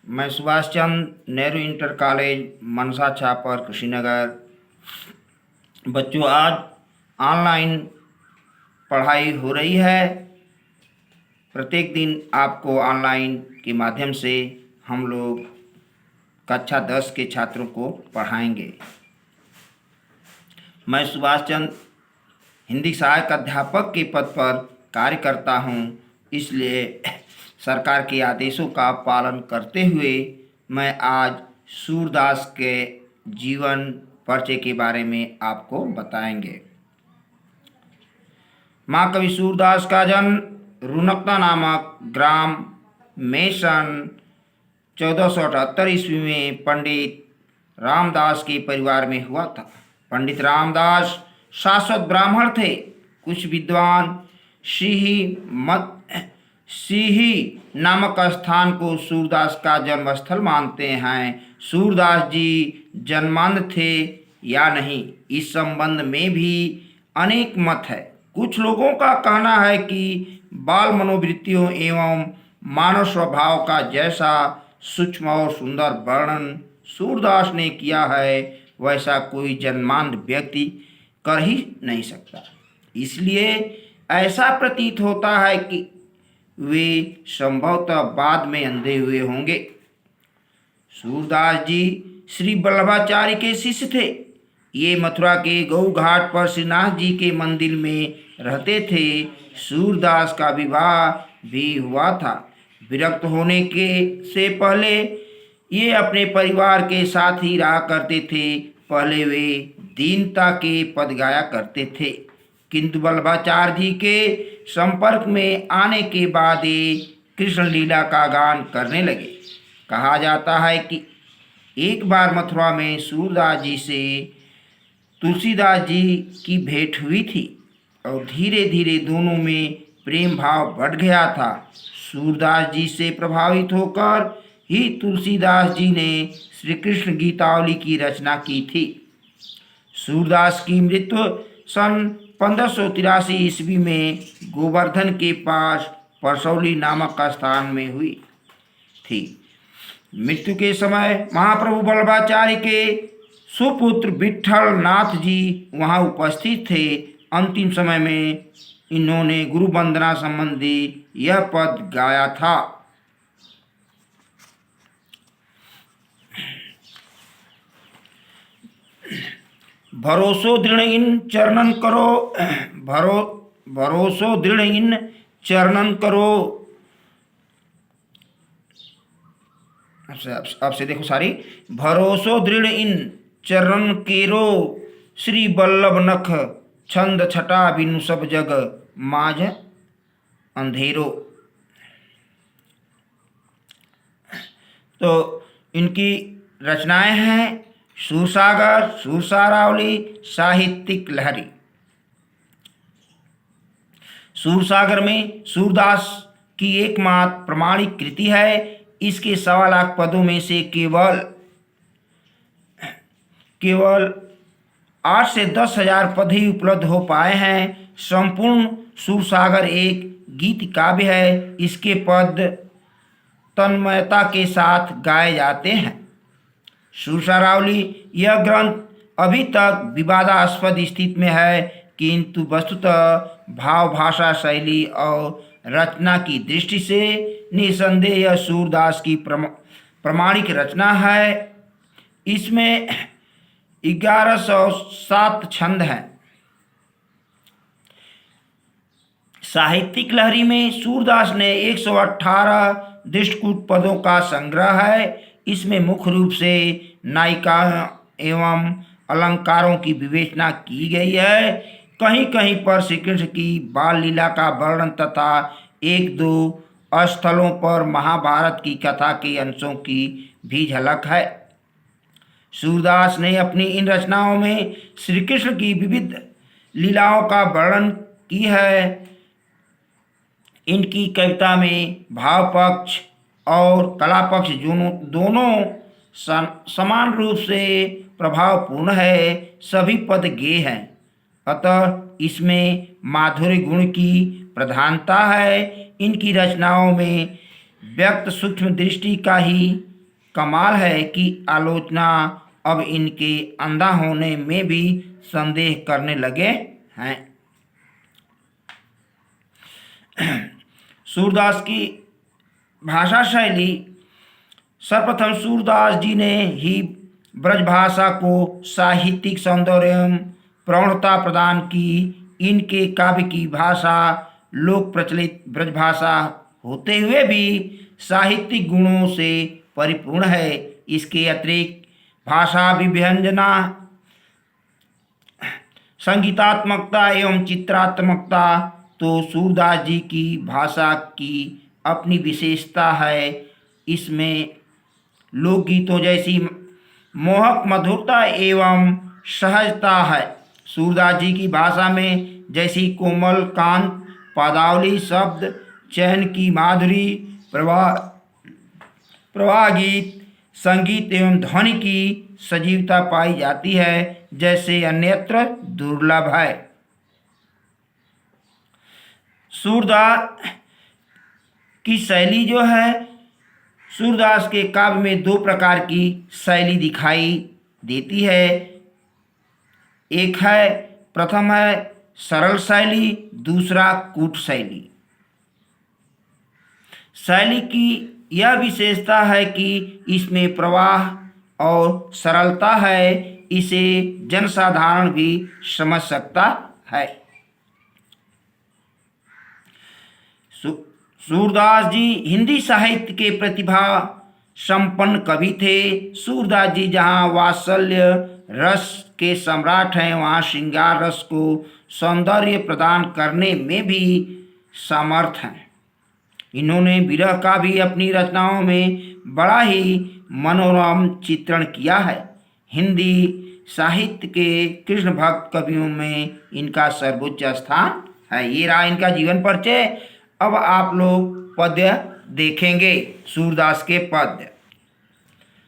मैं Subhash Chandra Nehru inter college मनसा छापर कुशीनगर। बच्चों, आज ऑनलाइन पढ़ाई हो रही है। प्रत्येक दिन आपको ऑनलाइन के माध्यम से हम लोग कक्षा 10 के छात्रों को पढ़ाएंगे। मैं सुभाष चंद्र हिंदी सहायक अध्यापक के पद पर कार्य करता हूं, इसलिए सरकार के आदेशों का पालन करते हुए मैं आज सूरदास के जीवन परिचय के बारे में आपको बताएंगे। महाकवि सूरदास का जन्म रुनकता नामक ग्राम में सन 1478 ईस्वी में पंडित रामदास के परिवार में हुआ था। पंडित रामदास शाश्वत ब्राह्मण थे। कुछ विद्वान सिही नामक स्थान को सूरदास का जन्मस्थल मानते हैं। सूरदास जी जन्मांध थे या नहीं, इस संबंध में भी अनेक मत है। कुछ लोगों का कहना है कि बाल मनोवृत्तियों एवं मानव स्वभाव का जैसा सूक्ष्म और सुंदर वर्णन सूरदास ने किया है, वैसा कोई जन्मांध व्यक्ति कर ही नहीं सकता। इसलिए ऐसा प्रतीत होता है कि वे संभवतः बाद में अंधे हुए होंगे। सूरदास जी श्री वल्लभाचार्य के शिष्य थे। ये मथुरा के गौ घाट पर श्रीनाथ जी के मंदिर में रहते थे। सूरदास का विवाह भी हुआ था। विरक्त होने के से पहले ये अपने परिवार के साथ ही रहा करते थे। पहले वे दीनता के पद गाया करते थे, किंतु वल्लभाचार्य जी के संपर्क में आने के बाद ये कृष्ण लीला का गान करने लगे। कहा जाता है कि एक बार मथुरा में सूरदास जी से तुलसीदास जी की भेंट हुई थी और धीरे धीरे दोनों में प्रेम भाव बढ़ गया था। सूरदास जी से प्रभावित होकर ही तुलसीदास जी ने श्री कृष्ण गीतावली की रचना की थी। सूरदास की मृत्यु सन 1583 ईस्वी में गोवर्धन के पास परसौली नामक स्थान में हुई थी। मृत्यु के समय महाप्रभु वल्लभाचार्य के सुपुत्र विट्ठल नाथ जी वहां उपस्थित थे। अंतिम समय में इन्होंने गुरु वंदना संबंधी यह पद गाया था। भरोसो दृढ़ इन चरणन करो, भरोसो दृढ़ इन चरणन करो। आपसे देखो सारी। भरोसो दृढ़ इन चरण केरो, श्री वल्लभ नख छंद छटा बिनु सब जग माझ अंधेरो। तो इनकी रचनाएं हैं सूरसागर, सूरसारावली, साहित्यिक लहरी। सूरसागर में सूरदास की एकमात्र प्रमाणिक कृति है। इसके 1.25 लाख पदों में से केवल 8 से 10 हजार पद ही उपलब्ध हो पाए हैं। संपूर्ण सूरसागर एक गीत काव्य है। इसके पद तन्मयता के साथ गाए जाते हैं। सूरसारावली यह ग्रंथ अभी तक विवादास्पद स्थिति में है, किंतु वस्तुतः भाव, भाषा, शैली और रचना की दृष्टि से निसंदेह यह सूरदास की प्रमाणिक रचना है। इसमें 1107 छंद हैं। साहित्यिक लहरी में सूरदास ने 118 दृष्टकूट पदों का संग्रह है। इसमें मुख्य रूप से नायिका एवं अलंकारों की विवेचना की गई है। कहीं कहीं पर श्री कृष्ण की बाल लीला का वर्णन तथा 1-2 स्थलों पर महाभारत की कथा के अंशों की भी झलक है। सूरदास ने अपनी इन रचनाओं में श्री कृष्ण की विविध लीलाओं का वर्णन की है। इनकी कविता में भाव पक्ष और कला पक्ष दोनों समान रूप से प्रभावपूर्ण है। सभी पद गेय हैं, अतः इसमें माधुर्य गुण की प्रधानता है। इनकी रचनाओं में व्यक्त सूक्ष्म दृष्टि का ही कमाल है कि आलोचना अब इनके अंधा होने में भी संदेह करने लगे हैं। सूरदास की भाषा शैली। सर्वप्रथम सूरदास जी ने ही ब्रजभाषा को साहित्यिक सौंदर्य प्रौढ़ता प्रदान की। इनके काव्य की भाषा लोक प्रचलित ब्रजभाषा होते हुए भी साहित्यिक गुणों से परिपूर्ण है। इसके अतिरिक्त भाषा विभंजना, संगीतात्मकता एवं चित्रात्मकता तो सूरदास जी की भाषा की अपनी विशेषता है। इसमें लोकगीतों जैसी मोहक मधुरता एवं सहजता है। सूरदास जी की भाषा में जैसी कोमल कांत, पदावली, शब्द चयन की माधुरी, प्रवाह गीत, संगीत एवं ध्वनि की सजीवता पाई जाती है, जैसे अन्यत्र दुर्लभ है। सूरदास की शैली जो है, सूरदास के काव्य में दो प्रकार की शैली दिखाई देती है। एक है, प्रथम है सरल शैली, दूसरा कूट शैली। शैली की यह विशेषता है कि इसमें प्रवाह और सरलता है, इसे जनसाधारण भी समझ सकता है। सूरदास जी हिंदी साहित्य के प्रतिभा संपन्न कवि थे। सूरदास जी जहाँ वात्सल्य रस के सम्राट हैं, वहाँ श्रृंगार रस को सौंदर्य प्रदान करने में भी समर्थ हैं। इन्होंने विरह का भी अपनी रचनाओं में बड़ा ही मनोरम चित्रण किया है। हिंदी साहित्य के कृष्ण भक्त कवियों में इनका सर्वोच्च स्थान है। ये रहा इनका जीवन परिचय। अब आप लोग पद्य देखेंगे, सूरदास के पद्य।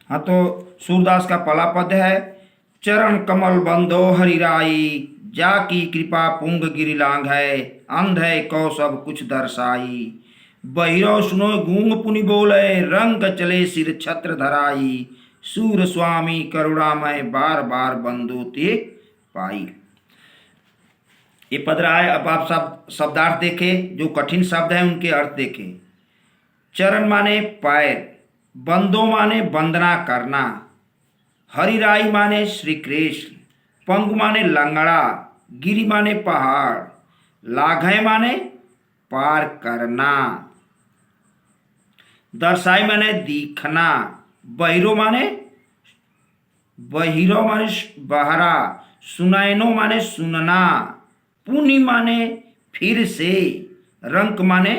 हाँ, तो सूरदास का पहला पद्य है, चरण कमल बंदो हरिराई, जाकी कृपा पुंग गिरि लांघ है, अंध है कौ सब कुछ दर्शाई, बहिरो सुनो गूंग पुनि बोले, रंग चले सिर छत्र धराई, सूर स्वामी करुणामय बार बार बंदो ते पाई। ये पद रहा है। अब आप सब शब्दार्थ देखें, जो कठिन शब्द हैं उनके अर्थ देखें। चरण माने पैर, बंदो माने वंदना करना, हरिराई माने श्री कृष्ण, पंग माने लंगड़ा, गिरि माने पहाड़, लाघय माने पार करना, दर्शाई माने दिखना, बहिरो माने बहरा, सुनैनो माने सुनना, पुनि माने फिर से, रंक माने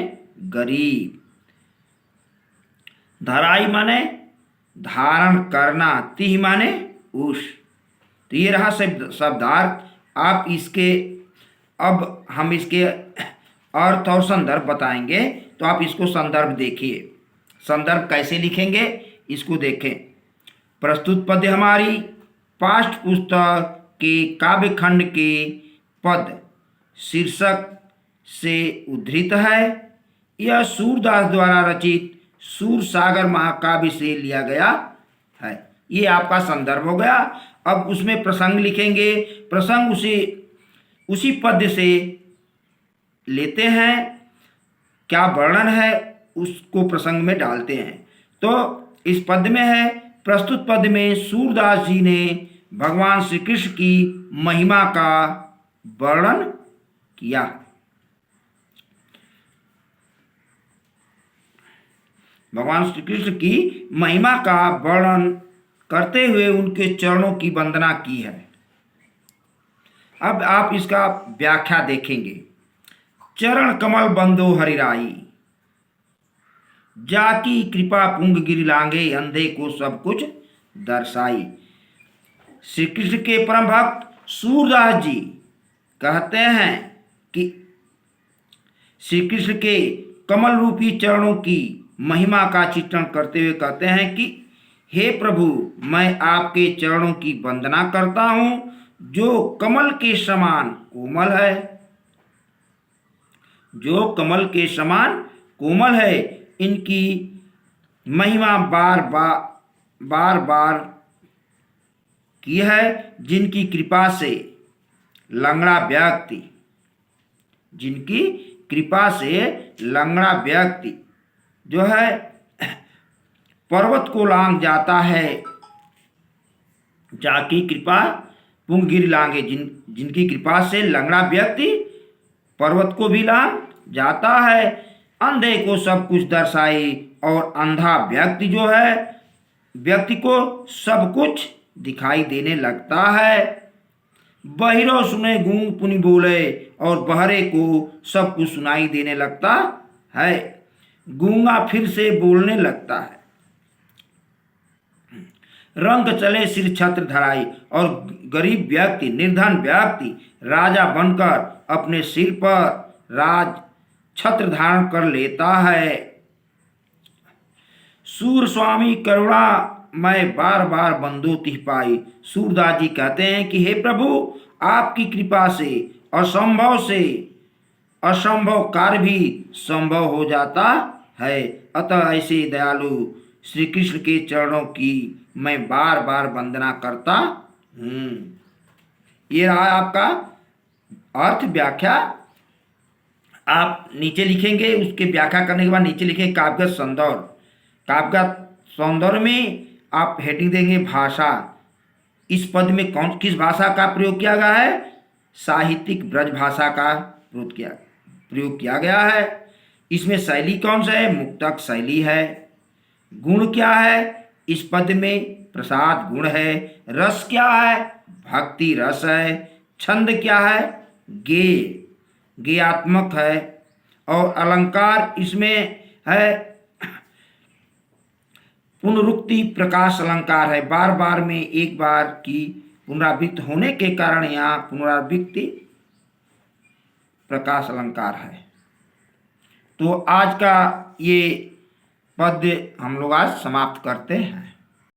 गरीब, धराई माने धारण करना, तिह माने उष। तो ये रहा शब्दार्थ। आप इसके, अब हम इसके अर्थ और संदर्भ बताएंगे, तो आप इसको संदर्भ देखिए। संदर्भ कैसे लिखेंगे इसको देखें। प्रस्तुत पद्य हमारी पाठ्य पुस्तक के काव्य खंड के पद शीर्षक से उद्धृत है। यह सूरदास द्वारा रचित सूरसागर महाकाव्य से लिया गया है। ये आपका संदर्भ हो गया। अब उसमें प्रसंग लिखेंगे। प्रसंग उसी पद्य से लेते हैं, क्या वर्णन है उसको प्रसंग में डालते हैं। तो इस पद्य में है, प्रस्तुत पद्य में सूरदास जी ने भगवान श्री कृष्ण की महिमा का वर्णन किया। भगवान श्री कृष्ण की महिमा का वर्णन करते हुए उनके चरणों की वंदना की है। अब आप इसका व्याख्या देखेंगे। चरण कमल बंदो हरिराई, जाकी कृपा पुंग गिरि लांघे, अंधे को सब कुछ दर्शाई। श्री कृष्ण के परम भक्त सूरदास जी कहते हैं कि श्री कृष्ण के कमल रूपी चरणों की महिमा का चित्रण करते हुए कहते हैं कि हे प्रभु, मैं आपके चरणों की वंदना करता हूँ, जो कमल के समान कोमल है, जो कमल के समान कोमल है। इनकी महिमा बार बार बार बार की है, जिनकी कृपा से लंगड़ा व्यक्ति, जिनकी कृपा से लंगड़ा व्यक्ति जो है पर्वत को लांग जाता है, जाकी कृपा पुंगिर लांगे। जिनकी कृपा से लंगड़ा व्यक्ति पर्वत को भी लांग जाता है, अंधे को सब कुछ दर्शाई, और अंधा व्यक्ति जो है व्यक्ति को सब कुछ दिखाई देने लगता है। बहिरो सुने गूंग पुनि बोले, और बहरे को सब कुछ सुनाई देने लगता है। गूंगा फिर से बोलने लगता है। रंग चले सिर छत्र धराई, और गरीब व्यक्ति, निर्धन व्यक्ति राजा बनकर अपने सिर पर राज छत्र धारण कर लेता है। सूर स्वामी करुणा मैं बार बार बंदो तिह पाई। सूरदास जी कहते हैं कि हे प्रभु, आपकी कृपा से असंभव कार्य भी संभव हो जाता है। अतः ऐसे दयालु श्री कृष्ण के चरणों की मैं बार बार वंदना करता हूँ। ये रहा आपका अर्थ व्याख्या। आप नीचे लिखेंगे, उसके व्याख्या करने के बाद नीचे लिखेंगे काव्यगत सौंदर्य। काव्यगत सौंदर्य में आप हेडिंग देंगे भाषा। इस पद में किस भाषा का प्रयोग किया गया है? साहित्यिक ब्रज भाषा का प्रयोग किया गया है। इसमें शैली कौन सा है? मुक्तक शैली है। गुण क्या है? इस पद में प्रसाद गुण है। रस क्या है? भक्ति रस है। छंद क्या है? गेयात्मक है। और अलंकार इसमें है पुनरुक्ति प्रकाश अलंकार है। बार बार में एक बार की पुनरावृत्ति होने के कारण यहाँ पुनरावृत्ति प्रकाश अलंकार है। तो आज का ये पद्य हम लोग आज समाप्त करते हैं।